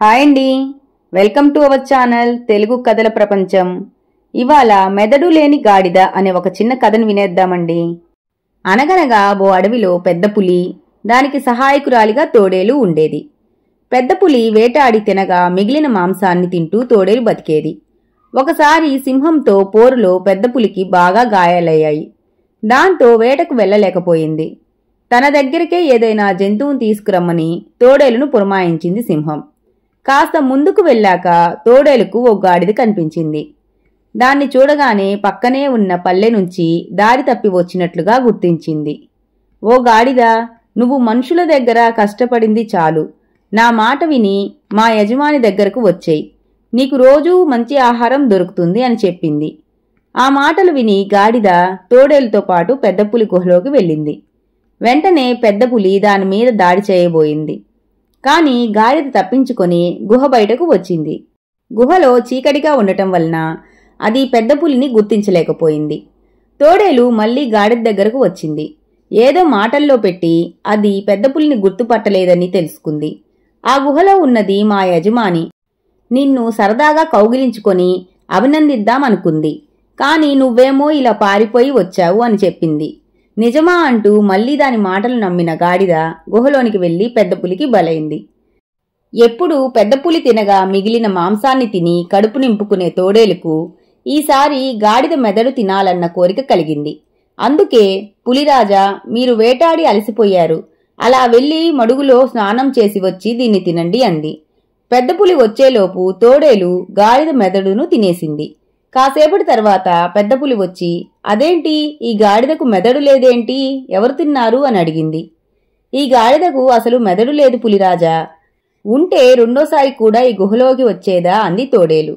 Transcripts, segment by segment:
Hi అండి, welcome to our channel Telugu కథల ప్రపంచం. ఇవాళ మెదడు లేని గాడిద అనే ఒక చిన్న కథను వినేద్దామండి. అనగనగా ఓ అడవిలో పెద్ద పులి, దానికి సహాయకురాలిగా తోడేలు ఉండేది. పెద్ద పులి వేటాడి తినగా మిగిలిన మాంసాన్ని తింటూ తోడేలు బతికేది. ఒకసారి సింహంతో పోరులో పెద్ద పులికి బాగా గాయాలయ్యాయి. దాంతో వేటకు వెళ్లలేకపోయింది. తన దగ్గరికే ఏదైనా జంతువును తీసుకురమ్మని తోడేలును పురమాయించింది సింహం. కాస్త ముందుకు వెళ్ళాక తోడేలుకు ఓ గాడిద కనిపించింది. దాన్ని చూడగానే పక్కనే ఉన్న పల్లె నుంచి దారి తప్పి వచ్చినట్లుగా గుర్తించింది. ఓ గాడిద, నువ్వు మనుషుల దగ్గర కష్టపడింది చాలు. నా మాట విని మా యజమాని దగ్గరకు వచ్చేయి. నీకు రోజూ మంచి ఆహారం దొరుకుతుంది అని చెప్పింది. ఆ మాటలు విని గాడిద తోడేలుతో పాటు పెద్ద పులి గుహలోకి వెళ్ళింది. వెంటనే పెద్ద పులి దాని మీద దాడి చేయబోయింది. కాని గాడిద తప్పించుకొని గుహ బయటకు వచ్చింది. గుహలో చీకటిగా ఉండటం వలన అది పెద్ద పులిని గుర్తించలేకపోయింది. తోడేలు మళ్లీ గాడిద దగ్గరకు వచ్చింది. ఏదో మాటల్లో పెట్టి అది పెద్ద పులిని గుర్తుపట్టలేదని తెలుసుకుంది. ఆ గుహలో ఉన్నది మా యజమాని. నిన్ను సరదాగా కౌగిలించుకొని అభినందిద్దామనుకుంది. కాని నువ్వేమో ఇలా పారిపోయి వచ్చావు అని చెప్పింది. నిజమా అంటూ మళ్లీ దాని మాటలు నమ్మిన గాడిద గుహలోనికి వెళ్లి పెద్ద పులికి బలైంది. ఎప్పుడు పెద్ద పులి తినగా మిగిలిన మాంసాన్ని తిని కడుపు నింపుకునే తోడేలుకు ఈసారి గాడిద మెదడు తినాలన్న కోరిక కలిగింది. అందుకే, పులిరాజా, మీరు వేటాడి అలసిపోయారు. అలా వెళ్లి మడుగులో స్నానం చేసి వచ్చి దీన్ని తినండి అంది. పెద్ద పులి వచ్చేలోపు తోడేలు గాడిద మెదడును తినేసింది. కాసేపటి తర్వాత పెద్ద పులి వచ్చి, అదేంటి, ఈ గాడిదకు మెదడు లేదేంటి, ఎవరు తిన్నారు అని అడిగింది. ఈ గాడిదకు అసలు మెదడు లేదు పులిరాజా. ఉంటే రెండోసారి కూడా ఈ గుహలోకి వచ్చేదా అంది తోడేలు.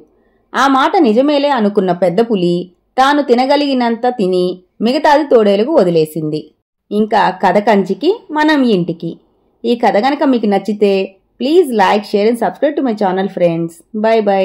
ఆ మాట నిజమేలే అనుకున్న పెద్ద పులి తాను తినగలిగినంత తిని మిగతాది తోడేలుకు వదిలేసింది. ఇంకా కథ కంచికి మనం ఇంటికి. ఈ కథ గనక మీకు నచ్చితే please like, share and subscribe to my channel friends. By by.